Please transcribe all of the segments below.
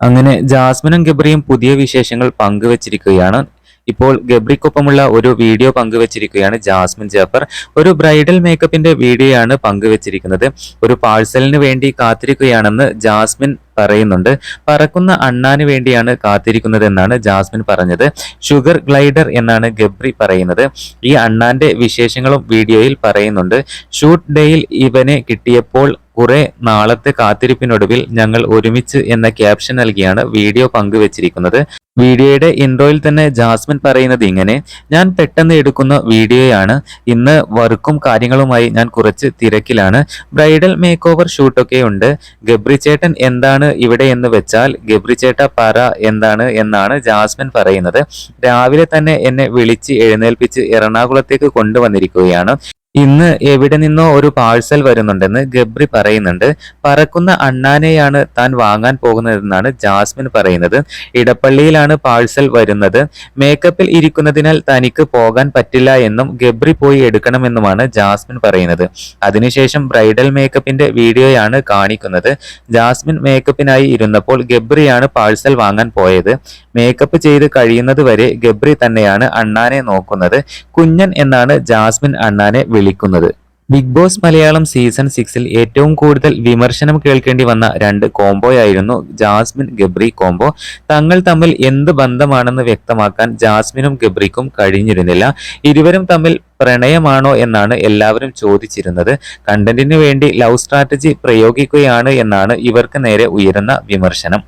അങ്ങനെ ജാസ്മിനും ഗബ്രിയും പുതിയ വിശേഷങ്ങൾ പങ്കുവച്ചിരിക്കുകയാണ്. ഇപ്പോൾ ഗബ്രിക്കൊപ്പമുള്ള ഒരു വീഡിയോ പങ്കുവച്ചിരിക്കുകയാണ് ജാസ്മിൻ ജാഫർ. ഒരു ബ്രൈഡൽ മേക്കപ്പിന്റെ വീഡിയോയാണ് പങ്കുവച്ചിരിക്കുന്നത്. ഒരു പാഴ്സലിന് വേണ്ടി കാത്തിരിക്കുകയാണെന്ന് ജാസ്മിൻ പറയുന്നുണ്ട്. പറക്കുന്ന അണ്ണാന് വേണ്ടിയാണ് കാത്തിരിക്കുന്നതെന്നാണ് ജാസ്മിൻ പറഞ്ഞത്. ഷുഗർ ഗ്ലൈഡർ എന്നാണ് ഗബ്രി പറയുന്നത്. ഈ അണ്ണാന്റെ വിശേഷങ്ങളും വീഡിയോയിൽ പറയുന്നുണ്ട്. ഷൂട്ട് ഡേയിൽ ഇവനെ കിട്ടിയപ്പോൾ കുറെ നാളത്തെ കാത്തിരിപ്പിനൊടുവിൽ ഞങ്ങൾ ഒരുമിച്ച് എന്ന ക്യാപ്ഷൻ നൽകിയാണ് വീഡിയോ പങ്കുവച്ചിരിക്കുന്നത്. വീഡിയോയുടെ ഇൻട്രോയിൽ തന്നെ ജാസ്മിൻ പറയുന്നത് ഇങ്ങനെ: ഞാൻ പെട്ടെന്ന് എടുക്കുന്ന വീഡിയോയാണ്. ഇന്ന് വർക്കും കാര്യങ്ങളുമായി ഞാൻ കുറച്ച് തിരക്കിലാണ്. ബ്രൈഡൽ മേക്ക് ഓവർ ഷൂട്ടൊക്കെ ഉണ്ട്. ഗബ്രി ചേട്ടൻ എന്താണ് ഇവിടെ എന്ന് വെച്ചാൽ ഗബ്രി ചേട്ട പറ എന്താണ് എന്നാണ് ജാസ്മിൻ പറയുന്നത്. രാവിലെ തന്നെ എന്നെ വിളിച്ച് എഴുന്നേൽപ്പിച്ച് എറണാകുളത്തേക്ക് കൊണ്ടുവന്നിരിക്കുകയാണ്. ഇന്ന് എവിടെ നിന്നോ ഒരു പാഴ്സൽ വരുന്നുണ്ടെന്ന് ഗബ്രി പറയുന്നുണ്ട്. പറക്കുന്ന അണ്ണാനെയാണ് താൻ വാങ്ങാൻ പോകുന്നതെന്നാണ് ജാസ്മിൻ പറയുന്നത്. ഇടപ്പള്ളിയിലാണ് പാഴ്സൽ വരുന്നത്. മേക്കപ്പിൽ ഇരിക്കുന്നതിനാൽ തനിക്ക് പോകാൻ പറ്റില്ല എന്നും ഗബ്രി പോയി എടുക്കണമെന്നുമാണ് ജാസ്മിൻ പറയുന്നത്. അതിനുശേഷം ബ്രൈഡൽ മേക്കപ്പിന്റെ വീഡിയോയാണ് കാണിക്കുന്നത്. ജാസ്മിൻ മേക്കപ്പിനായി ഇരുന്നപ്പോൾ ഗബ്രിയാണ് പാഴ്സൽ വാങ്ങാൻ പോയത്. മേക്കപ്പ് ചെയ്ത് കഴിയുന്നത് വരെ ഗബ്രി തന്നെയാണ് അണ്ണാനെ നോക്കുന്നത്. കുഞ്ഞൻ എന്നാണ് ജാസ്മിൻ അണ്ണാനെ വിളിക്കുന്നത്. ബിഗ് ബോസ് മലയാളം സീസൺ 6 ഏറ്റവും കൂടുതൽ വിമർശനം കേൾക്കേണ്ടി വന്ന രണ്ട് കോംബോയായിരുന്നു ജാസ്മിൻ ഗബ്രി കോംബോ. തങ്ങൾ തമ്മിൽ എന്ത് ബന്ധമാണെന്ന് വ്യക്തമാക്കാൻ ജാസ്മിനും ഗബ്രിക്കും കഴിഞ്ഞിരുന്നില്ല. ഇരുവരും തമ്മിൽ പ്രണയമാണോ എന്നാണ് എല്ലാവരും ചോദിച്ചിരുന്നത്. കണ്ടന്റിന് വേണ്ടി ലവ് സ്ട്രാറ്റജി പ്രയോഗിക്കുകയാണ് എന്നാണ് ഇവർക്ക് നേരെ ഉയരുന്ന വിമർശനം.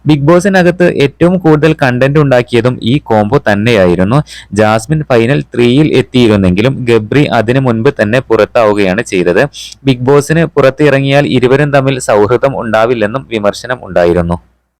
ബിഗ് ബോസിനകത്ത് ഏറ്റവും കൂടുതൽ കണ്ടന്റ് ഉണ്ടാക്കിയതും ഈ കോംബോ തന്നെയായിരുന്നു. ജാസ്മിൻ ഫൈനൽ 3-ൽ എത്തിയിരുന്നെങ്കിലും ഗബ്രി അതിനു മുൻപ് തന്നെ പുറത്താവുകയാണ് ചെയ്തത്. ബിഗ് ബോസിന് പുറത്തിറങ്ങിയാൽ ഇരുവരും തമ്മിൽ സൗഹൃദം ഉണ്ടാവില്ലെന്നും വിമർശനം ഉണ്ടായിരുന്നു.